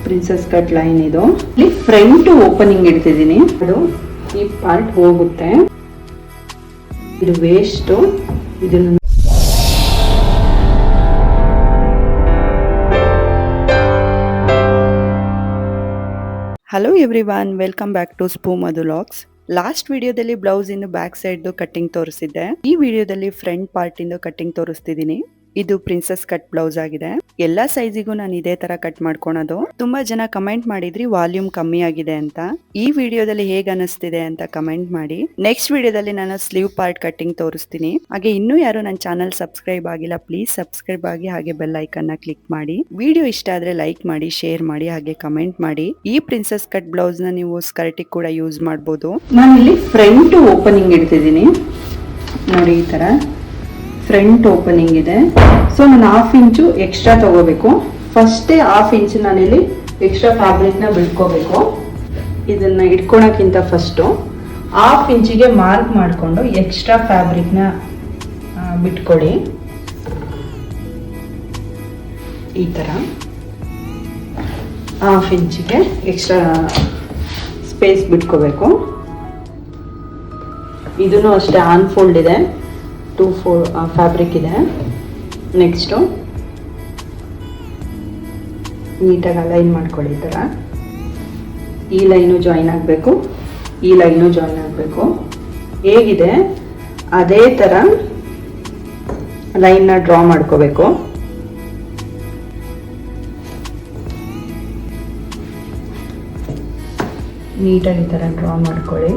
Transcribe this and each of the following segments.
Princess cut line ಇದು. ಇಲ್ಲಿ front opening ಇಡ್ತಿದ್ದೀನಿ, ಅದು ಈ ಪಾರ್ಟ್ ಹೋಗುತ್ತೆ. ಇದು ವೇಸ್ಟ್. ಇದನ್ನು hello everyone, welcome back to ಸ್ಪೂ ಮಧು ಲಾಗ್ಸ್. ಲಾಸ್ಟ್ ವಿಡಿಯೋದಲ್ಲಿ ಬ್ಲೌಸ್ ಇಂದು ಬ್ಯಾಕ್ ಸೈಡ್ ಕಟ್ಟಿಂಗ್ ತೋರಿಸಿದ್ದೆ. ಈ ವಿಡಿಯೋದಲ್ಲಿ ಫ್ರಂಟ್ ಪಾರ್ಟ್ ಇಂದು ಕಟ್ಟಿಂಗ್ ತೋರಿಸ್ತಿದ್ದೀನಿ. ಇದು ಪ್ರಿನ್ಸಸ್ ಕಟ್ ಬ್ಲೌಸ್ ಆಗಿದೆ. ಎಲ್ಲಾ ಸೈಜಿಗೂ ನಾನು ಇದೇ ತರ ಕಟ್ ಮಾಡ್ಕೊಳೋದು. ತುಂಬಾ ಜನ ಕಮೆಂಟ್ ಮಾಡಿದ್ರಿ ವಾಲ್ಯೂಮ್ ಕಮ್ಮಿ ಆಗಿದೆ ಅಂತ. ಈ ವಿಡಿಯೋದಲ್ಲಿ ಹೇಗೆ ಅನಿಸ್ತಿದೆ ಅಂತ ಕಮೆಂಟ್ ಮಾಡಿ. ನೆಕ್ಸ್ಟ್ ವಿಡಿಯೋದಲ್ಲಿ ನಾನು ಸ್ಲೀವ್ ಪಾರ್ಟ್ ಕಟ್ಟಿಂಗ್ ತೋರಿಸ್ತೀನಿ. ಹಾಗೆ ಇನ್ನೂ ಯಾರು ನನ್ನ ಚಾನಲ್ ಸಬ್ಸ್ಕ್ರೈಬ್ ಆಗಿಲ್ಲ, ಪ್ಲೀಸ್ ಸಬ್ಸ್ಕ್ರೈಬ್ ಆಗಿ ಹಾಗೆ ಬೆಲ್ ಐಕನ್ ನ ಕ್ಲಿಕ್ ಮಾಡಿ. ವಿಡಿಯೋ ಇಷ್ಟ ಆದ್ರೆ ಲೈಕ್ ಮಾಡಿ, ಶೇರ್ ಮಾಡಿ, ಹಾಗೆ ಕಮೆಂಟ್ ಮಾಡಿ. ಈ ಪ್ರಿನ್ಸಸ್ ಕಟ್ ಬ್ಲೌಸ್ ನ ನೀವು ಸ್ಕರ್ಟಿಗೆ ಕೂಡ ಯೂಸ್ ಮಾಡಬಹುದು. ನಾನು ಇಲ್ಲಿ ಫ್ರಂಟ್ ಓಪನಿಂಗ್ ಇಡ್ತಿದ್ದೀನಿ ನೋಡಿ. ಈ ತರ ಫ್ರಂಟ್ ಓಪನಿಂಗ್ ಇದೆ. ಸೊ ನಾನು 1/2 ಇಂಚು ಎಕ್ಸ್ಟ್ರಾ ತಗೋಬೇಕು. ಫಸ್ಟೇ 1/2 ಇಂಚ್ ನಾನಿಲ್ಲಿ ಎಕ್ಸ್ಟ್ರಾ ಫ್ಯಾಬ್ರಿಕ್ನ ಬಿಟ್ಕೋಬೇಕು. ಇದನ್ನ ಇಟ್ಕೊಳಕ್ಕಿಂತ ಫಸ್ಟು 1/2 ಇಂಚಿಗೆ ಮಾರ್ಕ್ ಮಾಡಿಕೊಂಡು ಎಕ್ಸ್ಟ್ರಾ ಫ್ಯಾಬ್ರಿಕ್ನ ಬಿಟ್ಕೊಡಿ. ಈ ಥರ 1/2 ಇಂಚಿಗೆ ಎಕ್ಸ್ಟ್ರಾ ಸ್ಪೇಸ್ ಬಿಟ್ಕೋಬೇಕು. ಇದನ್ನು ಅಷ್ಟೇ ಆನ್ಫೋಲ್ಡ್ ಇದೆ, 2/4 ಫ್ಯಾಬ್ರಿಕ್ ಇದೆ. ನೆಕ್ಸ್ಟು ನೀಟಾಗಿ ಅಲೈನ್ ಮಾಡ್ಕೊಳ್ಳಿ. ಈ ಥರ ಈ ಲೈನು ಜಾಯಿನ್ ಆಗಬೇಕು, ಈ ಲೈನು ಜಾಯಿನ್ ಆಗಬೇಕು. ಹೇಗಿದೆ ಅದೇ ಥರ ಲೈನ್ನ ಡ್ರಾ ಮಾಡ್ಕೋಬೇಕು. ನೀಟಾಗಿ ಈ ಥರ ಡ್ರಾ ಮಾಡ್ಕೊಳ್ಳಿ.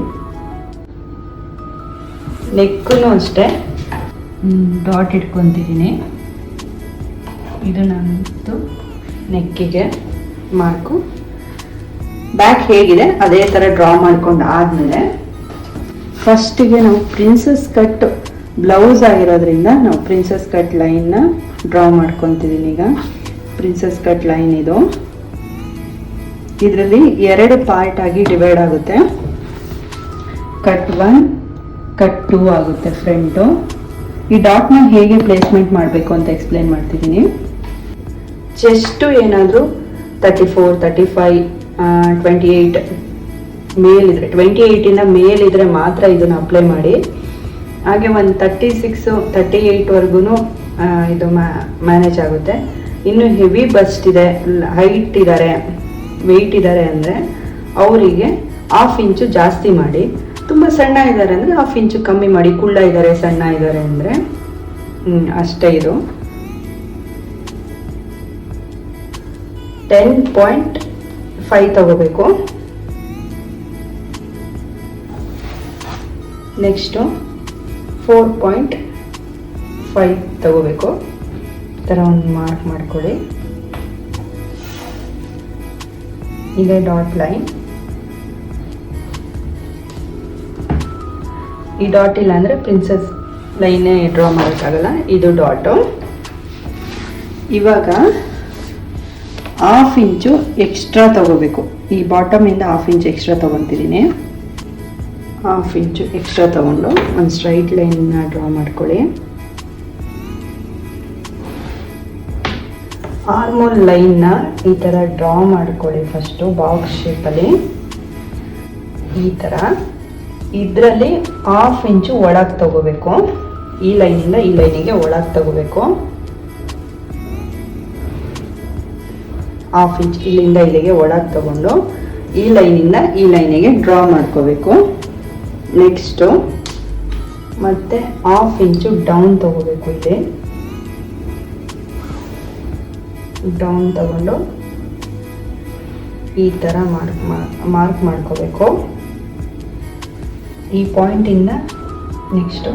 ನೆಕ್ಕೂ ಅಷ್ಟೇ ಡಾಟ್ ಇಟ್ಕೊತಿದ್ದೀನಿ. ಇದು ನಂದು ನೆಕ್ಕಿಗೆ ಮಾರ್ಕು. ಬ್ಯಾಕ್ ಹೇಗಿದೆ ಅದೇ ಥರ ಡ್ರಾ ಮಾಡ್ಕೊಂಡು ಆದಮೇಲೆ ಫಸ್ಟಿಗೆ ನಾವು ಪ್ರಿನ್ಸಸ್ ಕಟ್ ಬ್ಲೌಸ್ ಆಗಿರೋದ್ರಿಂದ ನಾವು ಪ್ರಿನ್ಸಸ್ ಕಟ್ ಲೈನ್ನ ಡ್ರಾ ಮಾಡ್ಕೊತಿದ್ದೀನಿ. ಈಗ ಪ್ರಿನ್ಸಸ್ ಕಟ್ ಲೈನ್ ಇದು. ಇದರಲ್ಲಿ 2 ಪಾರ್ಟ್ ಆಗಿ ಡಿವೈಡ್ ಆಗುತ್ತೆ. ಕಟ್ 1, ಕಟ್ 2 ಆಗುತ್ತೆ ಫ್ರಂಟು. ಈ ಡಾಟ್ನ ಹೇಗೆ ಪ್ಲೇಸ್ಮೆಂಟ್ ಮಾಡಬೇಕು ಅಂತ ಎಕ್ಸ್ಪ್ಲೇನ್ ಮಾಡ್ತಿದ್ದೀನಿ. ಚೆಸ್ಟು ಏನಾದರೂ 34, 35, 28 ಮೇಲಿದ್ರೆ, 28ಇಂದ ಮೇಲಿದ್ರೆ ಮಾತ್ರ ಇದನ್ನು ಅಪ್ಲೈ ಮಾಡಿ. ಹಾಗೆ ಒಂದು 36, 38ವರೆಗೂ ಇದು ಮ್ಯಾನೇಜ್ ಆಗುತ್ತೆ. ಇನ್ನು ಹೆವಿ ಬಸ್ಟ್ ಇದೆ, ಹೈಟ್ ಇದ್ದಾರೆ, ವೆಯ್ಟ್ ಇದ್ದಾರೆ ಅಂದರೆ ಅವರಿಗೆ 1/2 ಇಂಚು ಜಾಸ್ತಿ ಮಾಡಿ. ತುಂಬ ಸಣ್ಣ ಇದ್ದಾರೆ ಅಂದರೆ 1/2 ಇಂಚು ಕಮ್ಮಿ ಮಾಡಿ. ಕುಳ್ಳ ಇದ್ದಾರೆ, ಸಣ್ಣ ಇದ್ದಾರೆ ಅಂದರೆ ಅಷ್ಟೇ. ಇದು 10.5 ತಗೋಬೇಕು. ನೆಕ್ಸ್ಟು 4.5 ತಗೋಬೇಕು. ಈ ಥರ ಒಂದು ಮಾರ್ಕ್ ಮಾಡ್ಕೊಳ್ಳಿ. ಇದೆ ಡಾಟ್ ಲೈನ್. ಈ ಡಾಟ್ ಇಲ್ಲ ಅಂದರೆ ಪ್ರಿನ್ಸಸ್ ಲೈನೇ ಡ್ರಾ ಮಾಡೋಕ್ಕಾಗಲ್ಲ. ಇದು ಡಾಟು. ಇವಾಗ 1/2 ಇಂಚು ಎಕ್ಸ್ಟ್ರಾ ತಗೋಬೇಕು. ಈ ಬಾಟಮಿಂದ 1/2 ಇಂಚು ಎಕ್ಸ್ಟ್ರಾ ತೊಗೊತಿದ್ದೀನಿ. 1/2 ಇಂಚು ಎಕ್ಸ್ಟ್ರಾ ತೊಗೊಂಡು ಒಂದು ಸ್ಟ್ರೈಟ್ ಲೈನ್ನ ಡ್ರಾ ಮಾಡ್ಕೊಳ್ಳಿ. ಆರ್ಮೋಲ್ ಲೈನ್ನ ಈ ಥರ ಡ್ರಾ ಮಾಡ್ಕೊಳ್ಳಿ. ಫಸ್ಟು ಬಾಕ್ಸ್ ಶೇಪಲ್ಲಿ ಈ ಥರ. ಇದರಲ್ಲಿ 1/2 ಇಂಚು ಒಳಗೆ ತಗೋಬೇಕು. ಈ ಲೈನಿಂದ ಈ ಲೈನಿಗೆ ಒಳಗೆ ತಗೋಬೇಕು. 1/2 ಇಂಚ್ ಇಲ್ಲಿಂದ ಇಲ್ಲಿಗೆ ಒಳಗೆ ತಗೊಂಡು ಈ ಲೈನಿಂದ ಈ ಲೈನಿಗೆ ಡ್ರಾ ಮಾಡ್ಕೋಬೇಕು. ನೆಕ್ಸ್ಟು ಮತ್ತೆ 1/2 ಇಂಚು ಡೌನ್ ತಗೋಬೇಕು. ಇಲ್ಲಿ ಡೌನ್ ತಗೊಂಡು ಈ ಥರ ಮಾರ್ಕ್ ಮಾಡ್ಕೋಬೇಕು. ಈ ಪಾಯಿಂಟಿಂದ ನೆಕ್ಸ್ಟು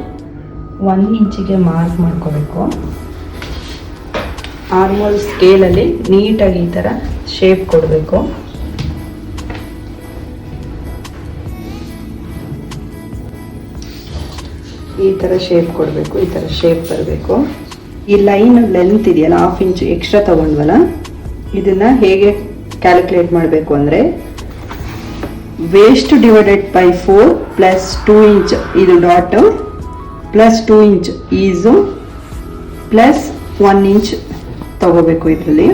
1 ಇಂಚಿಗೆ ಮಾರ್ಕ್ ಮಾಡ್ಕೋಬೇಕು. ಆರ್ಮೋಲ್ ಸ್ಕೇಲಲ್ಲಿ ನೀಟಾಗಿ ಈ ಥರ ಶೇಪ್ ಕೊಡಬೇಕು. ಈ ಥರ ಶೇಪ್ ಕೊಡಬೇಕು. ಈ ಥರ ಶೇಪ್ ಬರಬೇಕು. ಈ ಲೈನ್ ಲೆಂತ್ ಇದೆಯಲ್ಲ 1/2 ಇಂಚು ಎಕ್ಸ್ಟ್ರಾ ತಗೊಂಡ್ವಲ್ಲ, ಇದನ್ನು ಹೇಗೆ ಕ್ಯಾಲ್ಕುಲೇಟ್ ಮಾಡಬೇಕು ಅಂದರೆ waist divided by 4 plus 2 inch ಇದು ಡಾಟ್ ಪ್ಲಸ್ 2 ಇಂಚ್ ಈಸು ಪ್ಲಸ್ 1 ಇಂಚ್ ತಗೋಬೇಕು. ಇದರಲ್ಲಿ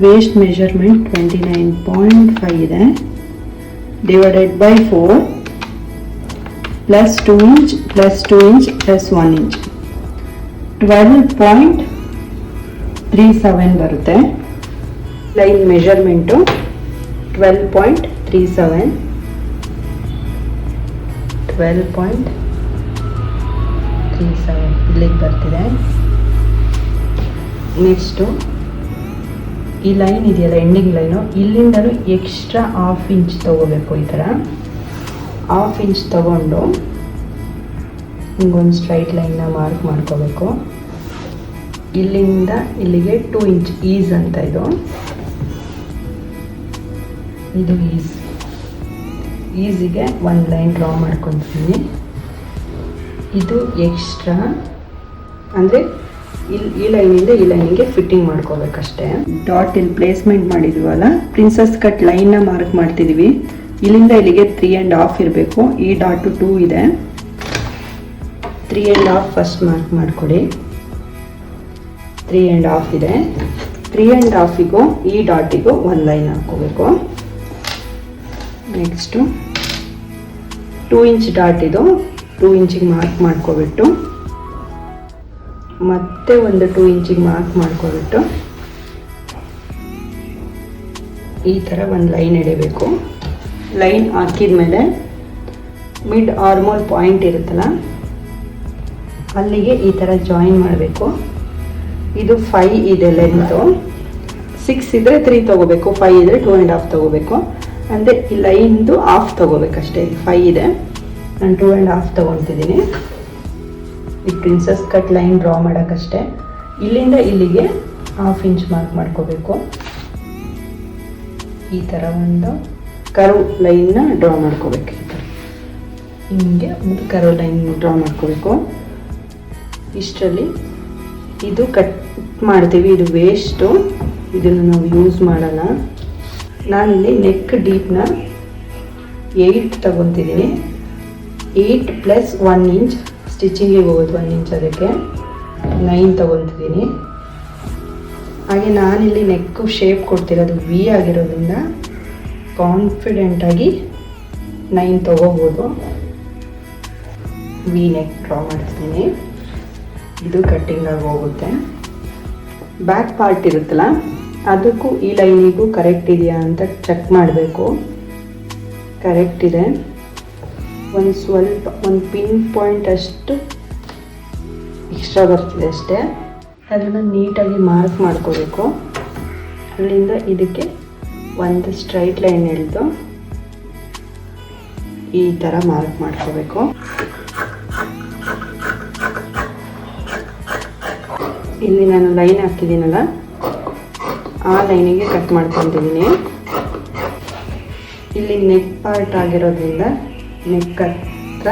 ವೇಸ್ಟ್ ಮೆಜರ್ಮೆಂಟ್ 29.5 ಇದೆ, divided by 4 plus 2 inch plus 2 inch plus 1 inch 12.37 ಬರುತ್ತೆ. ಲೈನ್ ಮೆಜರ್ಮೆಂಟು 12.37 ಇಲ್ಲಿಗೆ ಬರ್ತಿದೆ. ನೆಕ್ಸ್ಟು ಈ ಲೈನ್ ಇದೆಯಲ್ಲ, ಎಂಡಿಂಗ್ ಲೈನು, ಇಲ್ಲಿಂದಲೂ ಎಕ್ಸ್ಟ್ರಾ 1/2 ಇಂಚ್ ತೊಗೋಬೇಕು. ಈ ಥರ 1/2 ಇಂಚ್ ತೊಗೊಂಡು ಹಿಂಗೊಂದು ಸ್ಟ್ರೈಟ್ ಲೈನ್ನ ಮಾರ್ಕ್ ಮಾಡ್ಕೋಬೇಕು. ಇಲ್ಲಿಂದ ಇಲ್ಲಿಗೆ 2 ಇಂಚ್ ಈಸ್ ಅಂತ ಇದು ಈಸಿಗೆ ಒಂದು ಲೈನ್ ಡ್ರಾ ಮಾಡ್ಕೊತೀನಿ. ಇದು ಎಕ್ಸ್ಟ್ರಾ ಅಂದರೆ ಈ ಲೈನಿಂದ ಈ ಲೈನಿಗೆ ಫಿಟ್ಟಿಂಗ್ ಮಾಡ್ಕೋಬೇಕಷ್ಟೇ. ಡಾಟ್ ಇಲ್ಲಿ ಪ್ಲೇಸ್ಮೆಂಟ್ ಮಾಡಿದ್ವಲ್ಲ, ಪ್ರಿನ್ಸಸ್ ಕಟ್ ಲೈನ್ನ ಮಾರ್ಕ್ ಮಾಡ್ತಿದ್ದೀವಿ. ಇಲ್ಲಿಂದ ಇಲ್ಲಿಗೆ 3.5 ಇರಬೇಕು. ಈ ಡಾಟು 2 ಇದೆ, 3.5 ಫಸ್ಟ್ ಮಾರ್ಕ್ ಮಾಡ್ಕೊಳ್ಳಿ. 3.5 ಇದೆ. 3.5ಗೂ ಈ ಡಾಟಿಗೂ ಒಂದು ಲೈನ್ ಹಾಕ್ಕೋಬೇಕು. ನೆಕ್ಸ್ಟು 2 ಇಂಚ್ ಡಾಟ್ ಇದು 2 ಇಂಚಿಗೆ ಮಾರ್ಕ್ ಮಾಡ್ಕೊಬಿಟ್ಟು ಮತ್ತೆ ಒಂದು 2 ಇಂಚಿಗೆ ಮಾರ್ಕ್ ಮಾಡ್ಕೊಬಿಟ್ಟು ಈ ಥರ ಒಂದು ಲೈನ್ ಎಳಿಬೇಕು. ಲೈನ್ ಹಾಕಿದ್ಮೇಲೆ ಮಿಡ್ ಆರ್ಮೋಲ್ ಪಾಯಿಂಟ್ ಇರುತ್ತಲ್ಲ, ಅಲ್ಲಿಗೆ ಈ ಥರ ಜಾಯಿನ್ ಮಾಡಬೇಕು. ಇದು 5 ಇದೆ ಲೆಂತು, 6 ಇದ್ದರೆ 3 ತೊಗೋಬೇಕು, 5 ಇದ್ದರೆ 2.5 ತೊಗೋಬೇಕು. ಅಂದರೆ ಈ ಲೈನ್ದು 1/2 ತೊಗೋಬೇಕಷ್ಟೇ. ಇದು 5 ಇದೆ, ನಾನು 2.5 ತೊಗೊತಿದ್ದೀನಿ. ಈ ಪ್ರಿನ್ಸಸ್ ಕಟ್ ಲೈನ್ ಡ್ರಾ ಮಾಡೋಕ್ಕಷ್ಟೇ. ಇಲ್ಲಿಂದ ಇಲ್ಲಿಗೆ 1/2 ಇಂಚ್ ಮಾರ್ಕ್ ಮಾಡ್ಕೋಬೇಕು. ಈ ಥರ ಒಂದು ಕರ್ವ್ ಲೈನ್ನ ಡ್ರಾ ಮಾಡ್ಕೋಬೇಕು. ಈ ಥರ ಹಿಂಗೆ ಒಂದು ಕರ್ವ್ ಲೈನ್ ಡ್ರಾ ಮಾಡ್ಕೋಬೇಕು. ಇಷ್ಟರಲ್ಲಿ ಇದು ಕಟ್ ಮಾಡ್ತೀವಿ, ಇದು ವೇಸ್ಟು, ಇದನ್ನು ನಾವು ಯೂಸ್ ಮಾಡೋಣ. ನಾನಿಲ್ಲಿ ನೆಕ್ ಡೀಪ್ನ 8 ತಗೊತಿದ್ದೀನಿ. 8 ಪ್ಲಸ್ 1 ಇಂಚ್ ಸ್ಟಿಚಿಂಗಿಗೆ ಹೋಗೋದು 1 ಇಂಚ್, ಅದಕ್ಕೆ 9 ತಗೊತಿದ್ದೀನಿ. ಹಾಗೆ ನಾನಿಲ್ಲಿ ನೆಕ್ಕು ಶೇಪ್ ಕೊಡ್ತಿರೋದು ವಿ ಆಗಿರೋದ್ರಿಂದ ಕಾನ್ಫಿಡೆಂಟಾಗಿ 9 ತಗೋಬೋದು. ವಿ ನೆಕ್ ಡ್ರಾ ಮಾಡ್ತೀನಿ. ಇದು ಕಟ್ಟಿಂಗ್ ಆಗಿ ಹೋಗುತ್ತೆ. ಬ್ಯಾಕ್ ಪಾರ್ಟ್ ಇರುತ್ತಲ್ಲ, ಅದಕ್ಕೂ ಈ ಲೈನಿಗೂ ಕರೆಕ್ಟ್ ಇದೆಯಾ ಅಂತ ಚೆಕ್ ಮಾಡಬೇಕು. ಕರೆಕ್ಟ್ ಇದೆ. ಒಂದು ಪಿನ್ ಪಾಯಿಂಟ್ ಅಷ್ಟು ಎಕ್ಸ್ಟ್ರಾ ಬರ್ತಿದೆ ಅಷ್ಟೇ. ಅದನ್ನು ನೀಟಾಗಿ ಮಾರ್ಕ್ ಮಾಡ್ಕೋಬೇಕು. ಅಲ್ಲಿಂದ ಇದಕ್ಕೆ ಒಂದು ಸ್ಟ್ರೈಟ್ ಲೈನ್ ಎಳೆದು ಈ ಥರ ಮಾರ್ಕ್ ಮಾಡ್ಕೋಬೇಕು. ಇಲ್ಲಿ ನಾನು ಲೈನ್ ಹಾಕಿದ್ದೀನಲ್ಲ, ಆ ಲೈನಿಗೆ ಕಟ್ ಮಾಡ್ಕೊತಿದ್ದೀನಿ. ಇಲ್ಲಿ ನೆಕ್ ಪಾರ್ಟ್ ಆಗಿರೋದ್ರಿಂದ ನೆಕ್ ಹತ್ರ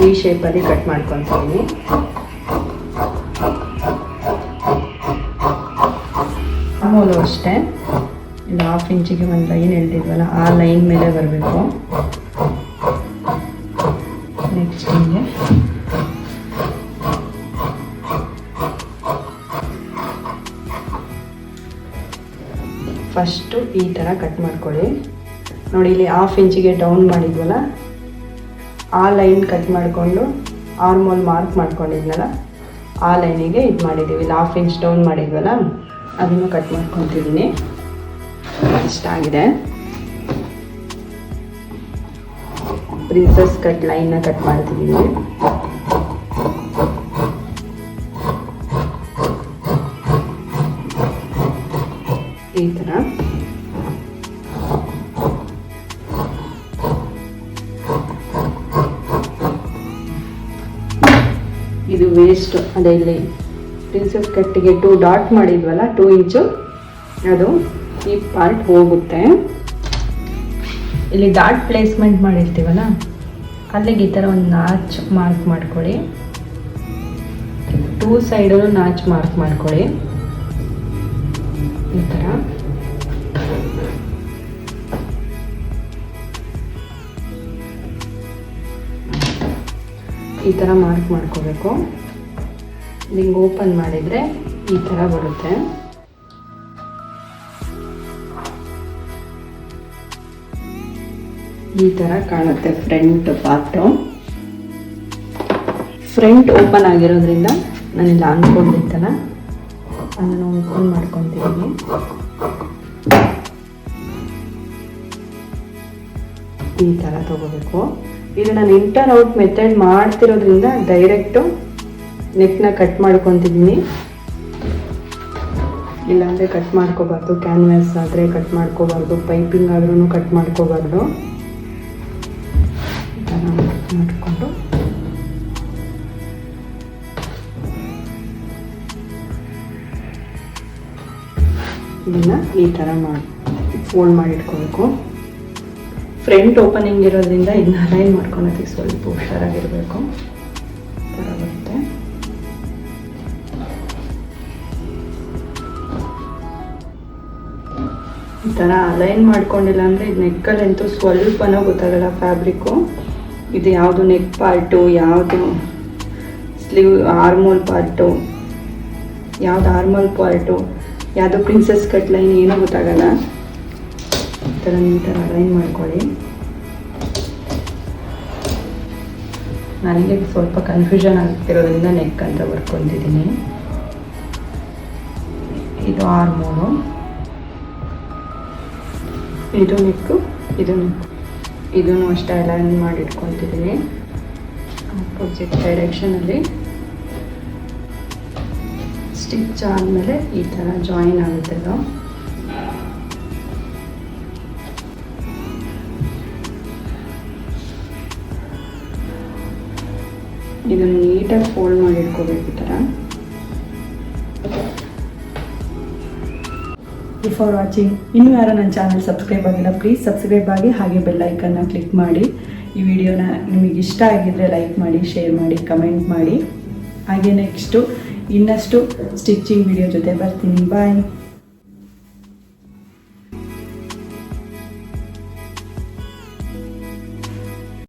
ಈ ಶೇಪಲ್ಲಿ ಕಟ್ ಮಾಡ್ಕೊತಿದ್ದೀನಿ. ಆಮೂಲು ಅಷ್ಟೇ, ಇಲ್ಲಿ 1/2 ಇಂಚಿಗೆ ಒಂದು ಲೈನ್ ಎಳೆದಿದ್ವಲ್ಲ, ಆ ಲೈನ್ ಮೇಲೆ ಬರಬೇಕು. ನೆಕ್ಸ್ಟ್ ಹಿಂಗೆ ಫಸ್ಟು ಈ ಥರ ಕಟ್ ಮಾಡ್ಕೊಳ್ಳಿ. ನೋಡಿ, ಇಲ್ಲಿ 1/2 ಇಂಚಿಗೆ ಡೌನ್ ಮಾಡಿದ್ವಲ್ಲ, ಆ ಲೈನ್ ಕಟ್ ಮಾಡಿಕೊಂಡು ಆರ್ಮೋಲ್ ಮಾರ್ಕ್ ಮಾಡ್ಕೊಂಡಿದ್ನಲ್ಲ, ಆ ಲೈನಿಗೆ ಇದು ಮಾಡಿದ್ದೀವಿ. ಇಲ್ಲಿ 1/2 ಇಂಚ್ ಡೌನ್ ಮಾಡಿದ್ವಲ್ಲ, ಅದನ್ನು ಕಟ್ ಮಾಡ್ಕೊತಿದ್ದೀನಿ. ಇಷ್ಟ ಆಗಿದೆ. ಪ್ರಿನ್ಸಸ್ ಕಟ್ ಲೈನ್ನ ಕಟ್ ಮಾಡ್ತಿದ್ದೀನಿ. ಈ ಥರ ಇದು ವೇಸ್ಟ್. ಅದೇ ಇಲ್ಲಿ ಪ್ರಿನ್ಸಸ್ ಕಟ್ಟಿಗೆ 2 ಡಾಟ್ ಮಾಡಿದ್ವಲ್ಲ, 2 ಇಂಚು, ಅದು ಈ ಪಾರ್ಟ್ ಹೋಗುತ್ತೆ. ಇಲ್ಲಿ ಡಾಟ್ ಪ್ಲೇಸ್ಮೆಂಟ್ ಮಾಡಿರ್ತೀವಲ್ಲ, ಅಲ್ಲಿಗೆ ಈ ಥರ ಒಂದು ನಾಚ್ ಮಾರ್ಕ್ ಮಾಡ್ಕೊಳ್ಳಿ. 2 ಸೈಡೂ ನಾಚ್ ಮಾರ್ಕ್ ಮಾಡ್ಕೊಳ್ಳಿ. ಈ ಥರ ಮಾರ್ಕ್ ಮಾಡ್ಕೋಬೇಕು. ಹಿಂಗೆ ಓಪನ್ ಮಾಡಿದರೆ ಈ ಥರ ಬರುತ್ತೆ. ಈ ಥರ ಕಾಣುತ್ತೆ ಫ್ರಂಟ್ ಪಾರ್ಟು. ಫ್ರಂಟ್ ಓಪನ್ ಆಗಿರೋದ್ರಿಂದ ನಾನಿಲ್ಲ ಅಂದ್ಕೊಂಡಿದ್ದಲ್ಲ ಅದನ್ನು ಓಪನ್ ಮಾಡ್ಕೊತಿದ್ದೀನಿ. ಈ ಥರ ತಗೋಬೇಕು. ಇದು ನಾನು ಇಂಟರ್ ಔಟ್ ಮೆಥಡ್ ಮಾಡ್ತಿರೋದ್ರಿಂದ ಡೈರೆಕ್ಟು ನೆಕ್ನ ಕಟ್ ಮಾಡ್ಕೊತಿದ್ದೀನಿ. ಇಲ್ಲಾಂದರೆ ಕಟ್ ಮಾಡ್ಕೋಬಾರ್ದು, ಕ್ಯಾನ್ವಾಸ್ ಆದರೆ ಕಟ್ ಮಾಡ್ಕೋಬಾರ್ದು, ಪೈಪಿಂಗ್ ಆದ್ರೂ ಕಟ್ ಮಾಡ್ಕೋಬಾರ್ದು. ಈ ಥರ ಮಾಡಿಕೊಂಡು ಇದನ್ನು ಈ ಥರ ಫೋಲ್ಡ್ ಮಾಡಿ ಇಟ್ಕೋಬೇಕು. ಫ್ರಂಟ್ ಓಪನಿಂಗ್ ಇರೋದ್ರಿಂದ ಇದನ್ನ ಅಲೈನ್ ಮಾಡ್ಕೊಳೋದಕ್ಕೆ ಸ್ವಲ್ಪ ಹುಷಾರಾಗಿರಬೇಕು. ಈ ಥರ ಬರುತ್ತೆ. ಈ ಥರ ಅಲೈನ್ ಮಾಡ್ಕೊಂಡಿಲ್ಲ ಅಂದರೆ ಇದು ನೆಕ್ಕಲ್ಲಂತೂ ಸ್ವಲ್ಪನೂ ಗೊತ್ತಾಗಲ್ಲ ಫ್ಯಾಬ್ರಿಕ್ಕು. ಇದು ಯಾವುದು ನೆಕ್ ಪಾರ್ಟು, ಯಾವುದು ಸ್ಲೀವ್ ಆರ್ಮೋಲ್ ಪಾರ್ಟು, ಯಾವುದು ಆರ್ಮೋಲ್ ಪಾರ್ಟು, ಯಾವುದು ಪ್ರಿನ್ಸೆಸ್ ಕಟ್ ಲೈನ್ ಏನೂ ಗೊತ್ತಾಗಲ್ಲ. ಈ ಥರ ನೀಟಾಗಿ ಅಲೈನ್ ಮಾಡ್ಕೊಳ್ಳಿ. ನನಗೆ ಸ್ವಲ್ಪ ಕನ್ಫ್ಯೂಷನ್ ಆಗ್ತಿರೋದ್ರಿಂದ ನೆಕ್ ಅಂತ ಬರ್ಕೊತಿದ್ದೀನಿ. ಇದು ಆರ್ಮೋಲು, ಇದು ನೆಕ್ಕು, ಇದು ನೆಕ್ಕು. ಇದೂ ಅಷ್ಟೇ ಅಲೈನ್ ಮಾಡಿ ಇಟ್ಕೊತಿದ್ದೀನಿ ಆಪೋಸಿಟ್ ಡೈರೆಕ್ಷನಲ್ಲಿ. ಸ್ಟಿಚ್ ಆದಮೇಲೆ ಈ ಥರ ಜಾಯಿನ್ ಆಗುತ್ತೆ. ಇದನ್ನು ನೀಟಾಗಿ ಫೋಲ್ಡ್ ಮಾಡಿ ಇಟ್ಕೋಬೇಕು ಈ ಥರ. ಬಿಫೋರ್ ವಾಚಿಂಗ್ ಇನ್ನೂ ಯಾರು ನನ್ನ ಚಾನಲ್ ಸಬ್ಸ್ಕ್ರೈಬ್ ಆಗಿಲ್ಲ, ಪ್ಲೀಸ್ ಸಬ್ಸ್ಕ್ರೈಬ್ ಆಗಿ, ಹಾಗೆ ಬೆಲ್ ಐಕನ್ನ ಕ್ಲಿಕ್ ಮಾಡಿ. ಈ ವಿಡಿಯೋನ ನಿಮಗೆ ಇಷ್ಟ ಆಗಿದ್ದರೆ ಲೈಕ್ ಮಾಡಿ, ಶೇರ್ ಮಾಡಿ, ಕಮೆಂಟ್ ಮಾಡಿ. ಹಾಗೆ ನೆಕ್ಸ್ಟು ಇನ್ನಷ್ಟು ಸ್ಟಿಚಿಂಗ್ ವಿಡಿಯೋ ಜೊತೆ ಬರ್ತೀನಿ. ಬಾಯ್.